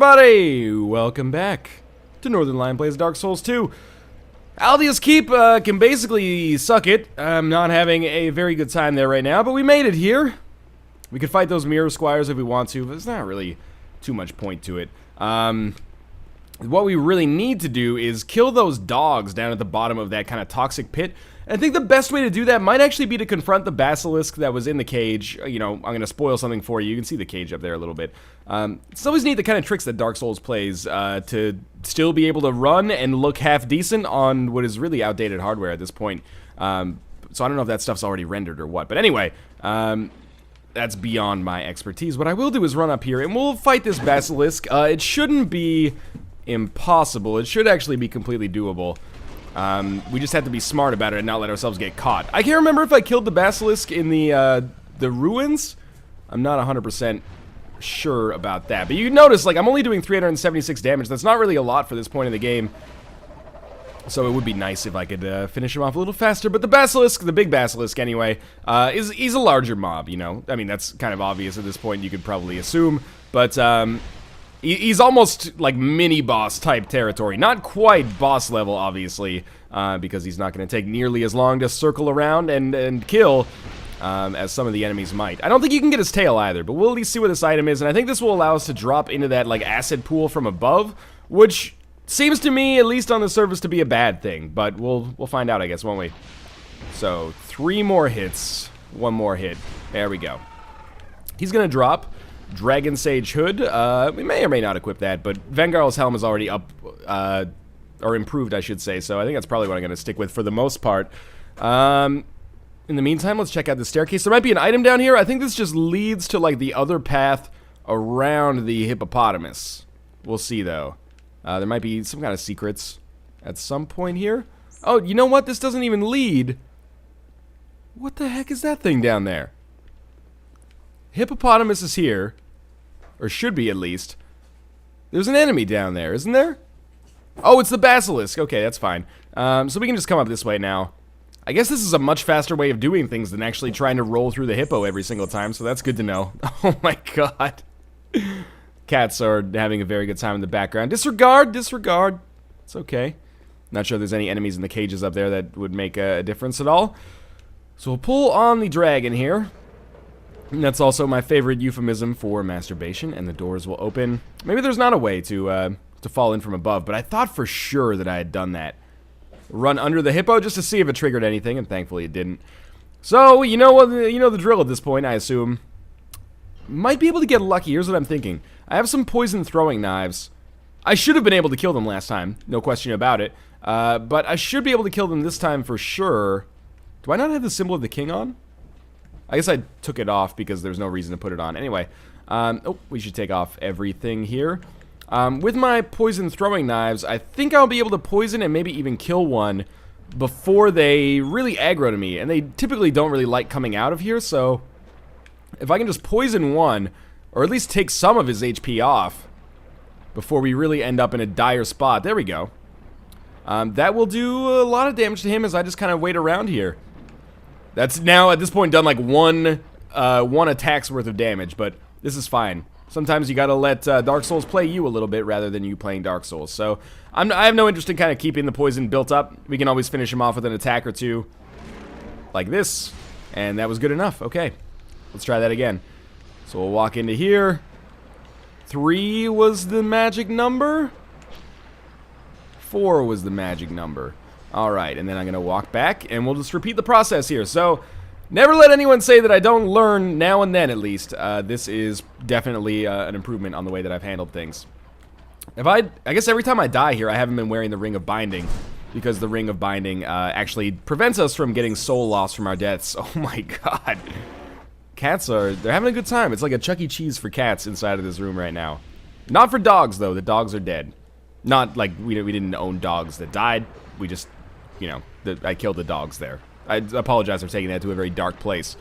everybody! Welcome back to Northernlion Plays Dark Souls 2. Alia's Keep can basically suck it. I'm not having a very good time there right now, but we made it here. We could fight those mirror squires if we want to, but there's not really too much point to it. What we really need to do is kill those dogs down at the bottom of that kind of toxic pit. And I think the best way to do that might actually be to confront the basilisk that was in the cage. You know, I'm going to spoil something for you. You can see the cage up there a little bit. It's always neat the kind of tricks that Dark Souls plays to still be able to run and look half decent on what is really outdated hardware at this point. So I don't know if that stuff's already rendered or what. But anyway, that's beyond my expertise. What I will do is run up here and we'll fight this basilisk. It shouldn't be impossible. It should actually be completely doable. We just have to be smart about it and not let ourselves get caught. I can't remember if I killed the basilisk in the ruins. I'm not 100% sure about that. But you notice, like, I'm only doing 376 damage. That's not really a lot for this point in the game. So it would be nice if I could finish him off a little faster. But the basilisk, the big basilisk anyway, he's a larger mob, you know. I mean, that's kind of obvious at this point, you could probably assume. But he's almost like mini-boss type territory. Not quite boss level, obviously, because he's not going to take nearly as long to circle around and kill as some of the enemies might. I don't think you can get his tail either, but we'll at least see what this item is, and I think this will allow us to drop into that like acid pool from above, which seems to me, at least on the surface, to be a bad thing, but we'll find out, I guess, won't we? So, 3 more hits, 1 more hit. There we go. He's going to drop Dragon Sage Hood. We may or may not equip that, but Vangarl's helm is already up, or improved, I should say, so I think that's probably what I'm going to stick with for the most part. In the meantime, let's check out the staircase. There might be an item down here. I think this just leads to, like, the other path around the hippopotamus. We'll see, though. There might be some kind of secrets at some point here. Oh, you know what? This doesn't even lead. What the heck is that thing down there? Hippopotamus is here. Or should be, at least. There's an enemy down there, isn't there? Oh, it's the basilisk. Okay, that's fine. So we can just come up this way now. I guess this is a much faster way of doing things than actually trying to roll through the hippo every single time, so that's good to know. Oh my god. Cats are having a very good time in the background. Disregard, disregard. It's okay. Not sure there's any enemies in the cages up there that would make a difference at all. So we'll pull on the dragon here. And that's also my favorite euphemism for masturbation, and the doors will open. Maybe there's not a way to fall in from above, but I thought for sure that I had done that. Run under the hippo just to see if it triggered anything, and thankfully it didn't. So, you know the drill at this point, I assume. Might be able to get lucky. Here's what I'm thinking. I have some poison throwing knives. I should have been able to kill them last time, no question about it. But I should be able to kill them this time for sure. Do I not have the symbol of the king on? I guess I took it off because there's no reason to put it on. Anyway, oh, we should take off everything here. With my poison throwing knives, I think I'll be able to poison and maybe even kill one before they really aggro to me. And they typically don't really like coming out of here, so if I can just poison one, or at least take some of his HP off before we really end up in a dire spot. There we go. That will do a lot of damage to him as I just kind of wait around here. That's now, at this point, done like one attack's worth of damage, but this is fine. Sometimes you gotta let Dark Souls play you a little bit rather than you playing Dark Souls. So I have no interest in kind of keeping the poison built up. We can always finish him off with an attack or two, like this, and that was good enough. Okay, let's try that again. So we'll walk into here. 3 was the magic number. 4 was the magic number. All right, and then I'm gonna walk back, and we'll just repeat the process here. So, never let anyone say that I don't learn now and then, at least. This is definitely an improvement on the way that I've handled things. I guess every time I die here, I haven't been wearing the Ring of Binding, because the Ring of Binding actually prevents us from getting soul loss from our deaths. Oh my god. Cats they're having a good time. It's like a Chuck E. Cheese for cats inside of this room right now. Not for dogs, though. The dogs are dead. Not like we didn't own dogs that died. We just, you know, I killed the dogs there. I apologize for taking that to a very dark place.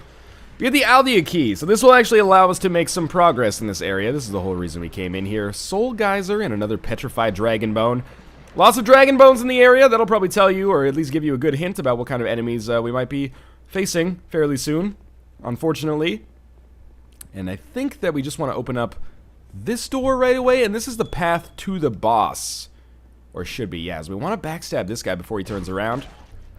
We get the Alia key, so this will actually allow us to make some progress in this area. This is the whole reason we came in here. Soul Geyser and another petrified dragon bone. Lots of dragon bones in the area. That'll probably tell you, or at least give you a good hint about what kind of enemies we might be facing fairly soon, unfortunately. And I think that we just want to open up this door right away, and this is the path to the boss. Or should be, yeah. So we want to backstab this guy before he turns around.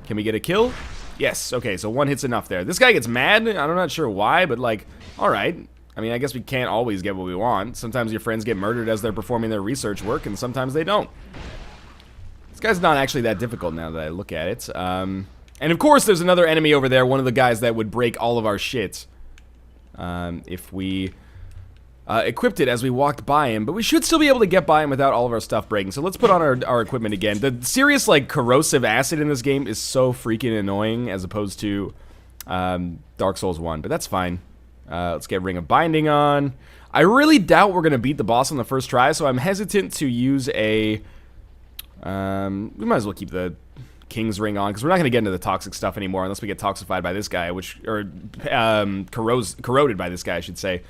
Can we get a kill? Yes, okay, so one hit's enough there. This guy gets mad, I'm not sure why, but like, alright. I mean, I guess we can't always get what we want. Sometimes your friends get murdered as they're performing their research work, and sometimes they don't. This guy's not actually that difficult now that I look at it. And of course, there's another enemy over there, one of the guys that would break all of our shit. If we equipped it as we walked by him, but we should still be able to get by him without all of our stuff breaking. So let's put on our equipment again. The serious, like, corrosive acid in this game is so freaking annoying as opposed to Dark Souls 1, but that's fine. Let's get Ring of Binding on. I really doubt we're going to beat the boss on the first try, so I'm hesitant to use a... we might as well keep the King's Ring on, because we're not going to get into the toxic stuff anymore unless we get toxified by this guy, or corroded by this guy, I should say.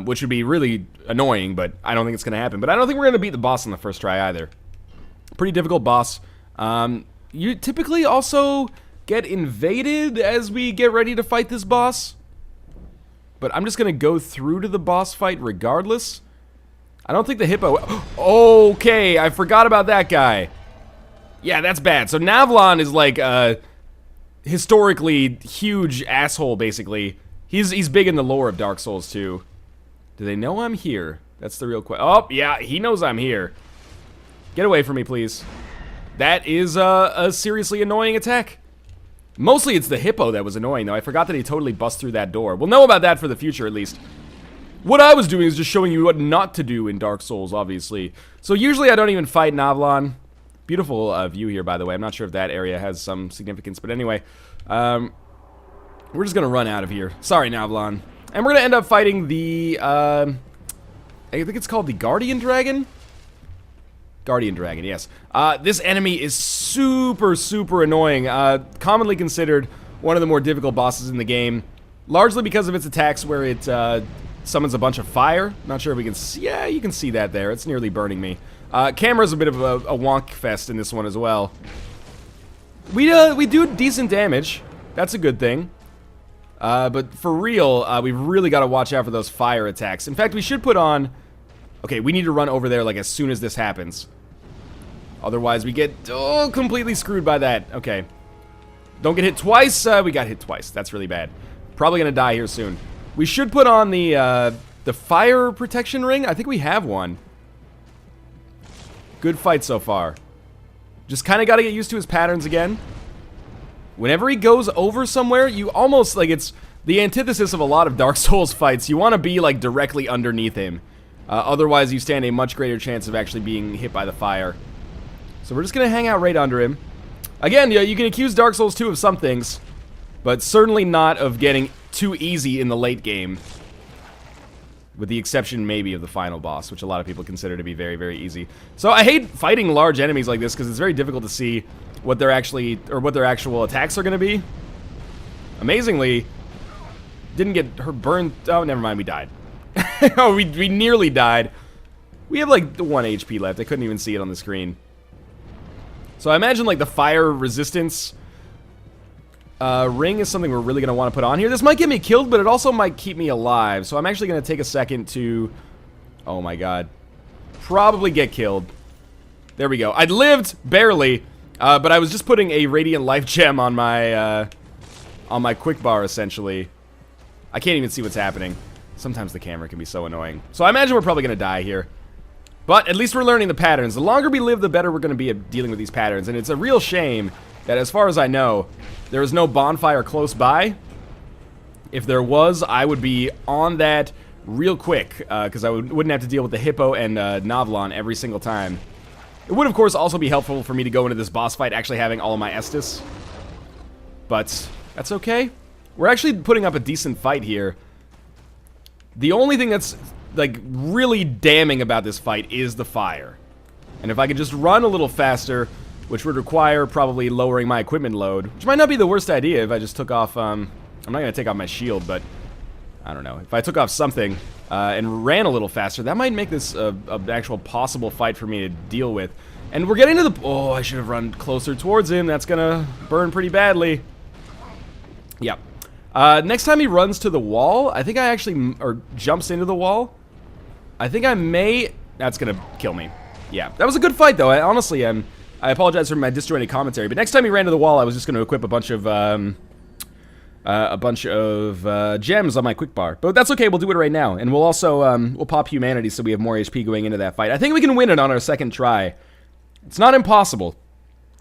Which would be really annoying, but I don't think it's going to happen. But I don't think we're going to beat the boss on the first try either. Pretty difficult boss. You typically also get invaded as we get ready to fight this boss. But I'm just going to go through to the boss fight regardless. I don't think the hippo... Okay, I forgot about that guy. Yeah, that's bad. So Navlon is like a historically huge asshole, basically. He's big in the lore of Dark Souls 2. Do they know I'm here? That's the real question. Oh, yeah, he knows I'm here. Get away from me, please. That is a seriously annoying attack. Mostly it's the hippo that was annoying, though. I forgot that he totally bust through that door. We'll know about that for the future, at least. What I was doing is just showing you what not to do in Dark Souls, obviously. So usually I don't even fight Navlon. Beautiful view here, by the way. I'm not sure if that area has some significance, but anyway. We're just going to run out of here. Sorry, Navlon. And we're going to end up fighting the, I think it's called the Guardian Dragon? Guardian Dragon, yes. This enemy is super, super annoying. Commonly considered one of the more difficult bosses in the game. Largely because of its attacks where it summons a bunch of fire. Not sure if we can see. Yeah, you can see that there. It's nearly burning me. Camera's a bit of a wonk fest in this one as well. We do decent damage. That's a good thing. But for real, we've really got to watch out for those fire attacks. In fact, we should put on... Okay, we need to run over there like as soon as this happens. Otherwise, we get completely screwed by that. Okay. Don't get hit twice. We got hit twice. That's really bad. Probably gonna die here soon. We should put on the fire protection ring. I think we have one. Good fight so far. Just kind of got to get used to his patterns again. Whenever he goes over somewhere, you almost, like, it's the antithesis of a lot of Dark Souls fights. You want to be, like, directly underneath him. Otherwise, you stand a much greater chance of actually being hit by the fire. So we're just going to hang out right under him. Again, yeah, you can accuse Dark Souls 2 of some things, but certainly not of getting too easy in the late game. With the exception, maybe, of the final boss, which a lot of people consider to be very, very easy. So I hate fighting large enemies like this, because it's very difficult to see what they're actually, or what their actual attacks are going to be. Amazingly, didn't get her burned. Oh, never mind, we died. Oh, we nearly died. We have like 1 HP left. I couldn't even see it on the screen. So I imagine like the fire resistance ring is something we're really going to want to put on here. This might get me killed, but it also might keep me alive. So I'm actually going to take a second to... Oh my god. Probably get killed. There we go. I lived, barely, but I was just putting a Radiant Life Gem on my quick bar, essentially. I can't even see what's happening. Sometimes the camera can be so annoying. So I imagine we're probably going to die here. But at least we're learning the patterns. The longer we live, the better we're going to be at dealing with these patterns. And it's a real shame that, as far as I know, there is no bonfire close by. If there was, I would be on that real quick, because I wouldn't have to deal with the Hippo and Navlon every single time. It would, of course, also be helpful for me to go into this boss fight actually having all of my Estus. But that's okay. We're actually putting up a decent fight here. The only thing that's, like, really damning about this fight is the fire. And if I could just run a little faster, which would require probably lowering my equipment load, which might not be the worst idea if I just took off, I'm not going to take off my shield, but I don't know. If I took off something and ran a little faster, that might make this an actual possible fight for me to deal with. And we're getting to the... Oh, I should have run closer towards him. That's going to burn pretty badly. Yep. Next time he runs to the wall, I think I actually... Or jumps into the wall. I think I may... That's gonna kill me. Yeah, that was a good fight, though. I honestly, I apologize for my disjointed commentary, but next time he ran to the wall, I was just gonna equip a bunch of gems on my quick bar. But that's okay, we'll do it right now. And we'll also, we'll pop humanity so we have more HP going into that fight. I think we can win it on our second try. It's not impossible.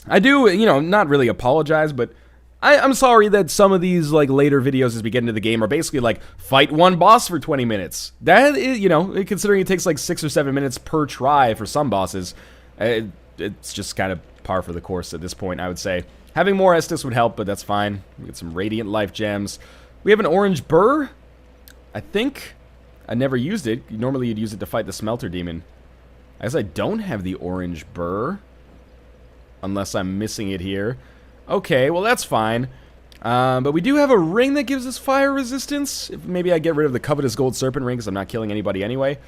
I do, you know, not really apologize, but I'm sorry that some of these, like, later videos as we get into the game are basically, like, fight one boss for 20 minutes. That is, you know, considering it takes, like, 6 or 7 minutes per try for some bosses, it's just kind of par for the course at this point, I would say. Having more Estus would help, but that's fine. We get some Radiant Life Gems. We have an Orange Burr, I think. I never used it. Normally you'd use it to fight the Smelter Demon. I guess I don't have the Orange Burr, unless I'm missing it here. Okay, well that's fine. But we do have a ring that gives us fire resistance. If maybe I get rid of the Covetous Gold Serpent ring because I'm not killing anybody anyway.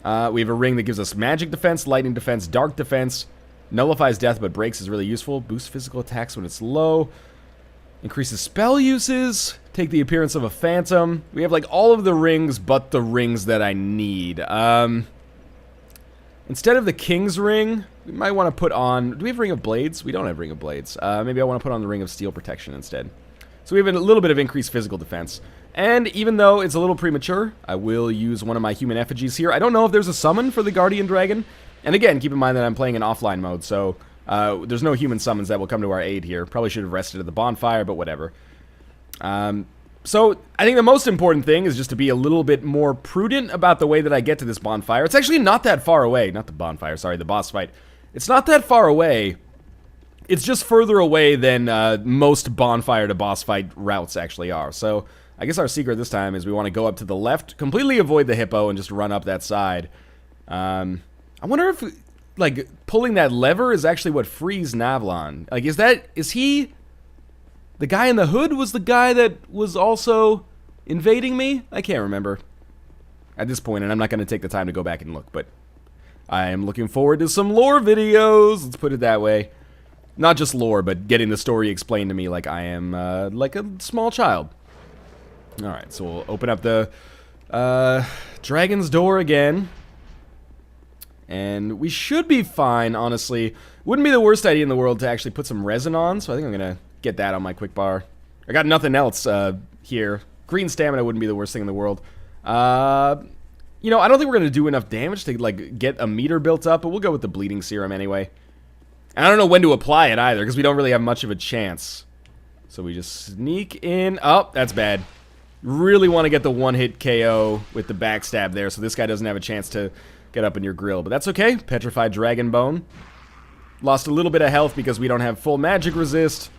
We have a ring that gives us magic defense, lightning defense, dark defense. Nullifies death but breaks is really useful. Boosts physical attacks when it's low. Increases spell uses. Take the appearance of a phantom. We have like all of the rings but the rings that I need. Instead of the King's Ring, we might want to put on... Do we have Ring of Blades? We don't have Ring of Blades. Maybe I want to put on the Ring of Steel Protection instead. So we have a little bit of increased physical defense. And even though it's a little premature, I will use one of my human effigies here. I don't know if there's a summon for the Guardian Dragon. And again, keep in mind that I'm playing in offline mode, so there's no human summons that will come to our aid here. Probably should have rested at the bonfire, but whatever. So, I think the most important thing is just to be a little bit more prudent about the way that I get to this bonfire. It's actually not that far away. Not the bonfire, sorry, the boss fight. It's not that far away. It's just further away than most bonfire to boss fight routes actually are. So, I guess our secret this time is we want to go up to the left, completely avoid the hippo, and just run up that side. I wonder if, like, pulling that lever is actually what frees Navlon. Like, is he... The guy in the hood was the guy that was also invading me? I can't remember at this point, and I'm not going to take the time to go back and look, but I am looking forward to some lore videos, let's put it that way. Not just lore, but getting the story explained to me like I am, like a small child. Alright, so we'll open up the, dragon's door again. And we should be fine, honestly. Wouldn't be the worst idea in the world to actually put some resin on, so I think I'm going to get that on my quick bar. I got nothing else here. Green stamina wouldn't be the worst thing in the world. You know, I don't think we're going to do enough damage to, like, get a meter built up, but we'll go with the bleeding serum anyway. And I don't know when to apply it either, because we don't really have much of a chance. So we just sneak in. Oh, that's bad. Really want to get the one-hit KO with the backstab there, so this guy doesn't have a chance to get up in your grill. But that's okay. Petrified Dragon Bone. Lost a little bit of health because we don't have full magic resist.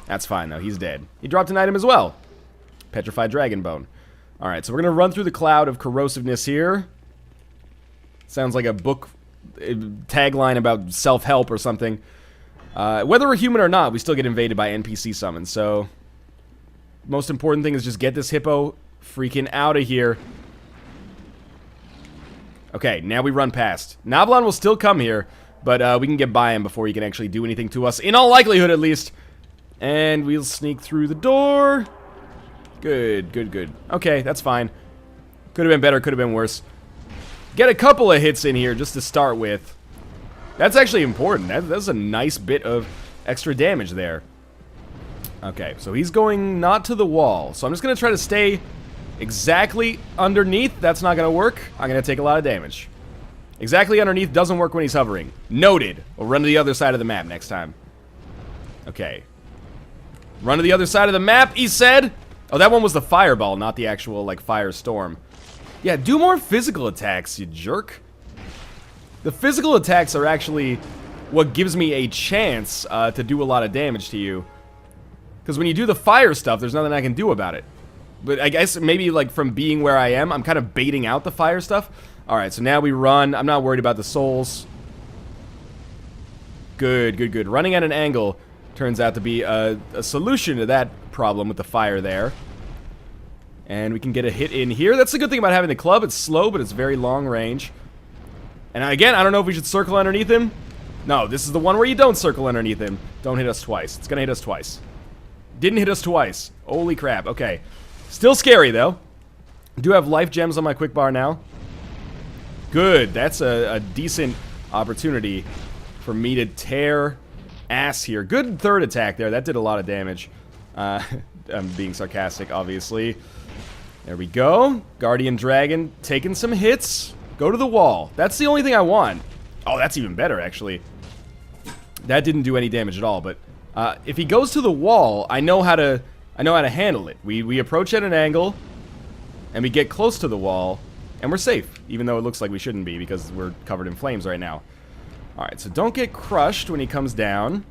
That's fine, though. He's dead. He dropped an item as well. Petrified Dragon Bone. Alright, so we're going to run through the cloud of corrosiveness here. Sounds like a book tagline about self-help or something. Whether we're human or not, we still get invaded by NPC summons, so... Most important thing is just get this hippo freaking out of here. Okay, now we run past. Navlon will still come here, but we can get by him before he can actually do anything to us. In all likelihood, at least. And we'll sneak through the door. Good, good, good. Okay, that's fine. Could have been better, could have been worse. Get a couple of hits in here just to start with. That's actually important. That's a nice bit of extra damage there. Okay, so he's going not to the wall. So I'm just going to try to stay exactly underneath. That's not going to work. I'm going to take a lot of damage. Exactly underneath doesn't work when he's hovering. Noted. We'll run to the other side of the map next time. Okay. Run to the other side of the map, he said. Oh, that one was the fireball, not the actual, like, firestorm. Yeah, do more physical attacks, you jerk. The physical attacks are actually what gives me a chance to do a lot of damage to you. Because when you do the fire stuff, there's nothing I can do about it. But I guess maybe, like, from being where I am, I'm kind of baiting out the fire stuff. Alright, so now we run. I'm not worried about the souls. Good, good, good. Running at an angle turns out to be a solution to that problem with the fire there. And we can get a hit in here. That's the good thing about having the club. It's slow, but it's very long range. And again, I don't know if we should circle underneath him. No, this is the one where you don't circle underneath him. Don't hit us twice. It's gonna hit us twice. Didn't hit us twice. Holy crap. Okay. Still scary, though. I do have life gems on my quick bar now. Good. That's a decent opportunity for me to tear ass here. Good third attack there. That did a lot of damage. I'm being sarcastic, obviously. There we go. Guardian Dragon taking some hits. Go to the wall. That's the only thing I want. Oh, that's even better, actually. That didn't do any damage at all, but if he goes to the wall, I know how to handle it. We approach at an angle, and we get close to the wall, and we're safe, even though it looks like we shouldn't be because we're covered in flames right now. Alright, so don't get crushed when he comes down,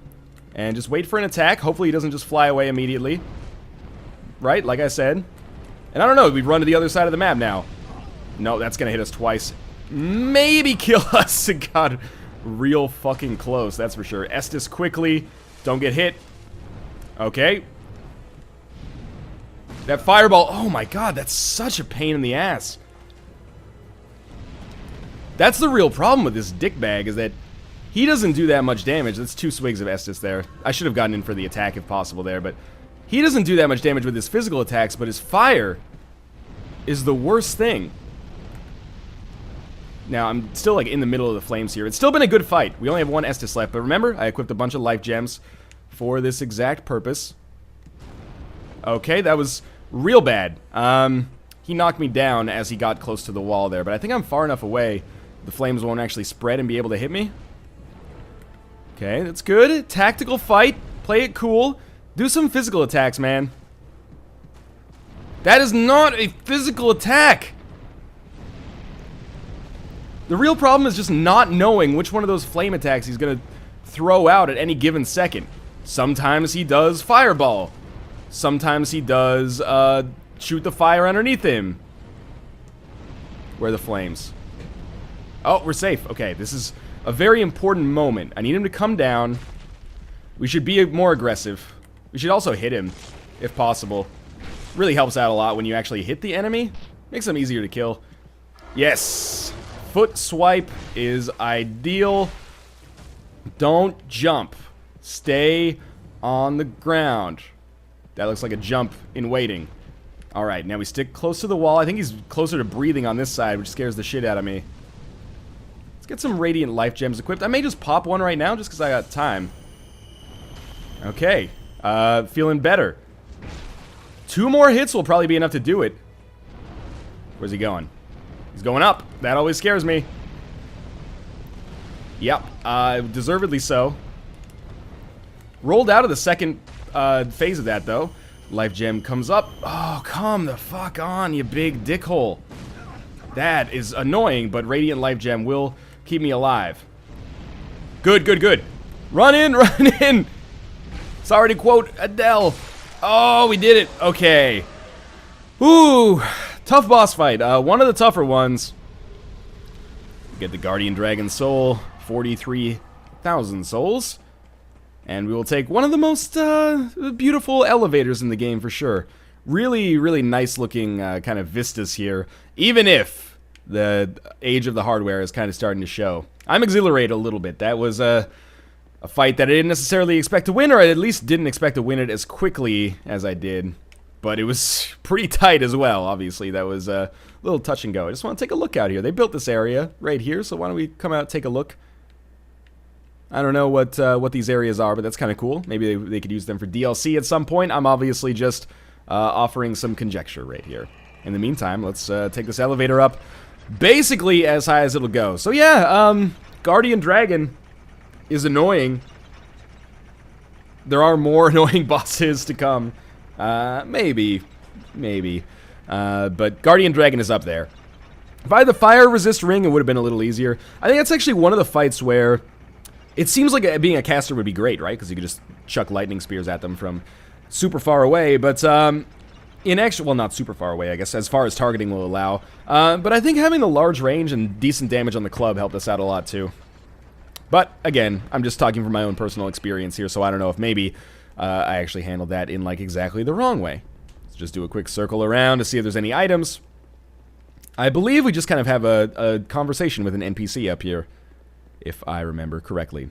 and just wait for an attack. Hopefully he doesn't just fly away immediately. Right, like I said. And I don't know, we run to the other side of the map now. No, that's gonna hit us twice. Maybe kill us. It got real fucking close, that's for sure. Estus quickly. Don't get hit. Okay. That fireball. Oh my god, that's such a pain in the ass. That's the real problem with this dickbag, is that he doesn't do that much damage. That's 2 swigs of Estus there. I should have gotten in for the attack if possible there, but he doesn't do that much damage with his physical attacks, but his fire is the worst thing. Now, I'm still like in the middle of the flames here. It's still been a good fight. We only have 1 Estus left, but remember, I equipped a bunch of life gems for this exact purpose. Okay, that was real bad. He knocked me down as he got close to the wall there, but I think I'm far enough away the flames won't actually spread and be able to hit me. Okay, that's good. Tactical fight. Play it cool. Do some physical attacks, man. That is not a physical attack. The real problem is just not knowing which one of those flame attacks he's gonna throw out at any given second. Sometimes he does fireball. Sometimes he does shoot the fire underneath him. Where are the flames? Oh, we're safe. Okay, this is a very important moment. I need him to come down. We should be more aggressive. We should also hit him, if possible. Really helps out a lot when you actually hit the enemy. Makes them easier to kill. Yes! Foot swipe is ideal. Don't jump. Stay on the ground. That looks like a jump in waiting. Alright, now we stick close to the wall. I think he's closer to breathing on this side, which scares the shit out of me. Let's get some Radiant Life Gems equipped. I may just pop one right now just because I got time. Okay. Feeling better. 2 more hits will probably be enough to do it. Where's he going? He's going up. That always scares me. Yep. Deservedly so. Rolled out of the second phase of that, though. Life gem comes up. Oh, come the fuck on, you big dickhole. That is annoying, but Radiant Life Gem will keep me alive. Good, good, good. Run in, run in. Sorry to quote Adele. Oh, we did it. Okay. Ooh, tough boss fight. One of the tougher ones. Get the Guardian Dragon Soul, 43,000 souls. And we will take one of the most beautiful elevators in the game for sure. Really, really nice looking kind of vistas here. Even if the age of the hardware is kind of starting to show. I'm exhilarated a little bit. That was a fight that I didn't necessarily expect to win, or I at least didn't expect to win it as quickly as I did. But it was pretty tight as well, obviously. That was a little touch and go. I just want to take a look out here. They built this area right here, so why don't we come out and take a look. I don't know what these areas are, but that's kind of cool. Maybe they could use them for DLC at some point. I'm obviously just offering some conjecture right here. In the meantime, let's take this elevator up basically as high as it'll go. So yeah, Guardian Dragon is annoying. There are more annoying bosses to come. Maybe. But Guardian Dragon is up there. If I had the fire resist ring, it would have been a little easier. I think that's actually one of the fights where it seems like being a caster would be great, right? Because you could just chuck lightning spears at them from super far away. But in actual, well, not super far away, I guess, as far as targeting will allow. But I think having the large range and decent damage on the club helped us out a lot too. But again, I'm just talking from my own personal experience here, so I don't know if maybe I actually handled that in like exactly the wrong way. Let's just do a quick circle around to see if there's any items. I believe we just kind of have a conversation with an NPC up here, if I remember correctly.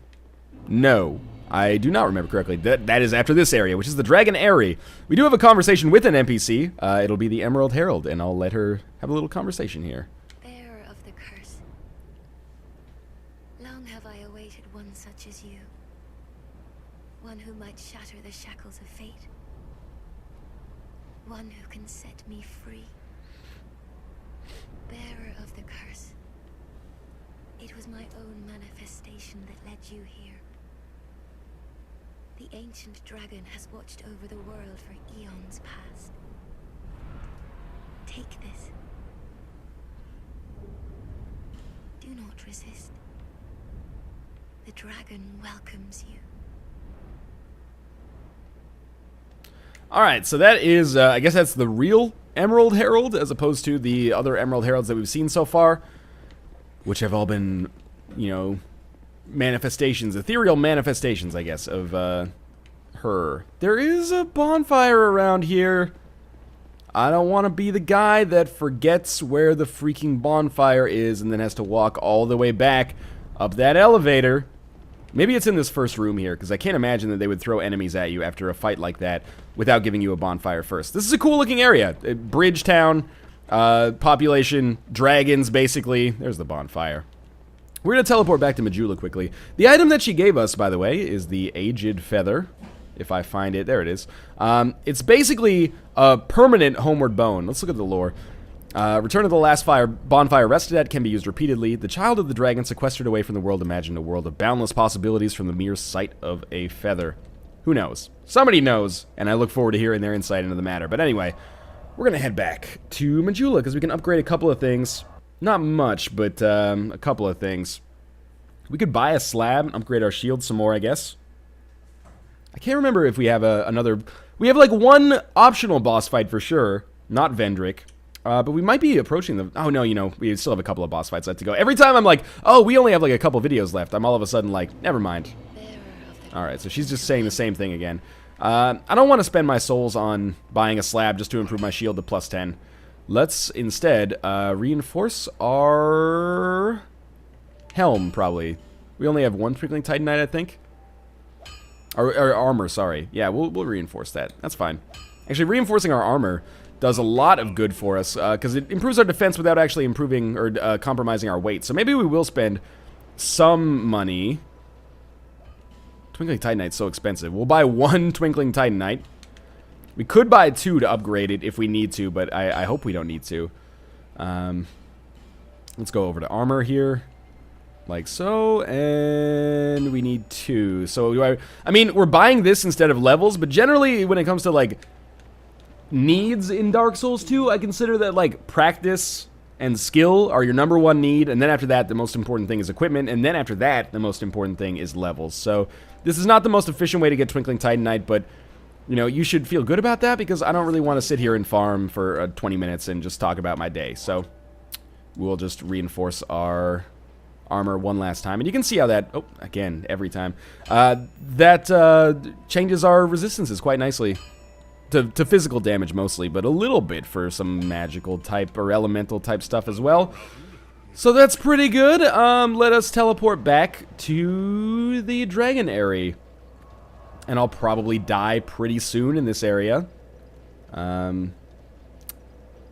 No, I do not remember correctly. That is after this area, which is the Dragon Aerie. We do have a conversation with an NPC. It'll be the Emerald Herald, and I'll let her have a little conversation here. Bearer of the curse, long have I awaited one such as you? One who might shatter the shackles of fate. One who can set me free. Bearer of the curse. It was my own manifestation that led you here. The ancient dragon has watched over the world for eons past. Take this. Do not resist. The dragon welcomes you. Alright, so that is, I guess that's the real Emerald Herald, as opposed to the other Emerald Heralds that we've seen so far, which have all been, you know, manifestations, ethereal manifestations, I guess, of, her. There is a bonfire around here. I don't want to be the guy that forgets where the freaking bonfire is and then has to walk all the way back up that elevator. Maybe it's in this first room here, because I can't imagine that they would throw enemies at you after a fight like that without giving you a bonfire first. This is a cool looking area. Bridge town, population, dragons, basically. There's the bonfire. We're going to teleport back to Majula quickly. The item that she gave us, by the way, is the Aged Feather. If I find it, there it is. It's basically a permanent homeward bone. Let's look at the lore. Return of the last bonfire rested at can be used repeatedly. The child of the dragon sequestered away from the world imagined a world of boundless possibilities from the mere sight of a feather. Who knows? Somebody knows, and I look forward to hearing their insight into the matter. But anyway, we're going to head back to Majula, because we can upgrade a couple of things. Not much, but a couple of things. We could buy a slab and upgrade our shield some more, I guess. I can't remember if we have another... We have, like, one optional boss fight for sure. Not Vendrick. But we might be approaching the... Oh, no, you know, we still have a couple of boss fights left to go. Every time I'm like, oh, we only have, like, a couple videos left, I'm all of a sudden like, never mind. Alright, so she's just saying the same thing again. I don't want to spend my souls on buying a slab just to improve my shield to plus 10. Let's instead reinforce our helm, probably. We only have one Twinkling Titanite, I think. Or armor, sorry. Yeah, we'll reinforce that. That's fine. Actually, reinforcing our armor does a lot of good for us, because it improves our defense without actually improving or compromising our weight. So maybe we will spend some money. Twinkling Titanite's so expensive. We'll buy one Twinkling Titanite. We could buy two to upgrade it if we need to, but I hope we don't need to. Let's go over to armor here. Like so, and we need two. So, I mean, we're buying this instead of levels, but generally when it comes to, like, needs in Dark Souls 2, I consider that, like, practice and skill are your number one need, and then after that, the most important thing is equipment, and then after that, the most important thing is levels. So, this is not the most efficient way to get Twinkling Titanite, but, you know, you should feel good about that, because I don't really want to sit here and farm for 20 minutes and just talk about my day. So, we'll just reinforce our armor one last time, and you can see how that, oh, again, every time, that changes our resistances quite nicely. To physical damage mostly, but a little bit for some magical type or elemental type stuff as well. So that's pretty good. Let us teleport back to the dragon Aerie. And I'll probably die pretty soon in this area. There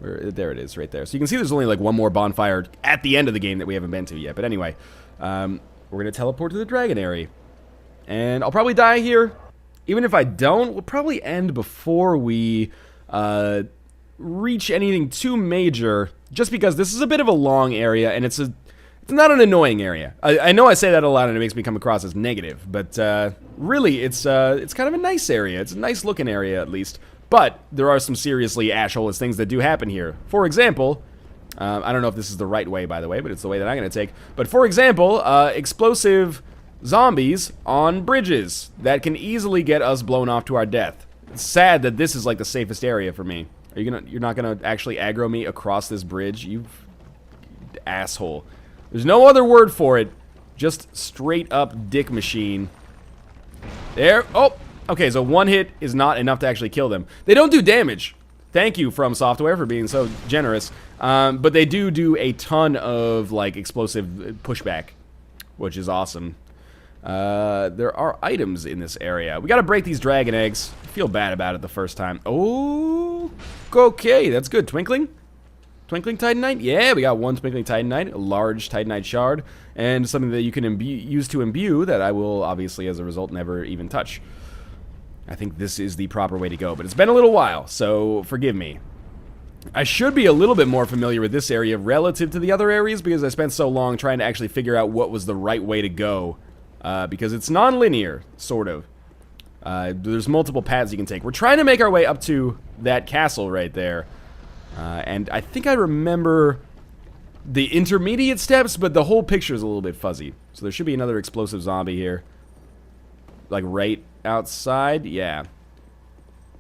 it is, right there. So you can see there's only like one more bonfire at the end of the game that we haven't been to yet. But anyway, we're going to teleport to the dragon Aerie. And I'll probably die here. Even if I don't, we'll probably end before we reach anything too major, just because this is a bit of a long area, and it's not an annoying area. I know I say that a lot, and it makes me come across as negative, but really, it's kind of a nice area. It's a nice looking area, at least. But there are some seriously ashholeless things that do happen here. For example, I don't know if this is the right way, by the way, but it's the way that I'm going to take. But for example, explosive zombies on bridges that can easily get us blown off to our death. It's sad that this is like the safest area for me. You're not gonna actually aggro me across this bridge, you asshole. There's no other word for it. Just straight up dick machine. There. Oh, okay. So one hit is not enough to actually kill them. They don't do damage. Thank you, From Software, for being so generous. But they do a ton of like explosive pushback, which is awesome. There are items in this area. We gotta break these dragon eggs. I feel bad about it the first time. Oh, okay, that's good. Twinkling? Twinkling Titanite? Yeah, we got one Twinkling Titanite, a large Titanite shard, and something that you can use to imbue that I will obviously, as a result, never even touch. I think this is the proper way to go, but it's been a little while, so forgive me. I should be a little bit more familiar with this area relative to the other areas because I spent so long trying to actually figure out what was the right way to go. Because it's non-linear, sort of. There's multiple paths you can take. We're trying to make our way up to that castle right there. And I think I remember the intermediate steps, but the whole picture is a little bit fuzzy. So there should be another explosive zombie here. Like right outside? Yeah.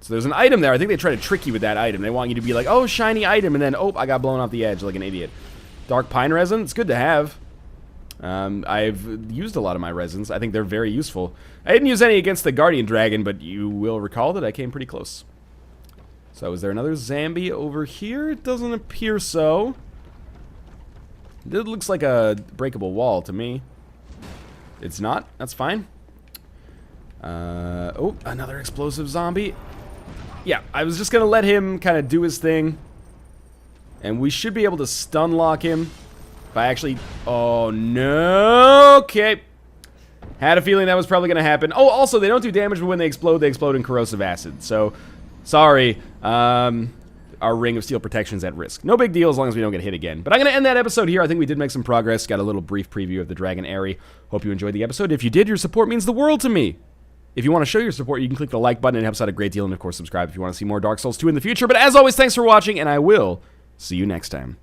So there's an item there. I think they try to trick you with that item. They want you to be like, oh, shiny item, and then, oh, I got blown off the edge like an idiot. Dark pine resin? It's good to have. I've used a lot of my resins. I think they're very useful. I didn't use any against the guardian dragon, but you will recall that I came pretty close. So is there another zombie over here? It doesn't appear so. It looks like a breakable wall to me. It's not. That's fine. Oh, another explosive zombie. Yeah, I was just gonna let him kind of do his thing. And we should be able to stun lock him. If I actually... Oh, no. Okay. Had a feeling that was probably gonna happen. Oh, also, they don't do damage, but when they explode in corrosive acid. So, sorry. Our ring of steel protection is at risk. No big deal as long as we don't get hit again. But I'm going to end that episode here. I think we did make some progress. Got a little brief preview of the dragon Aerie. Hope you enjoyed the episode. If you did, your support means the world to me. If you want to show your support, you can click the like button. It helps out a great deal. And, of course, subscribe if you want to see more Dark Souls 2 in the future. But as always, thanks for watching, and I will see you next time.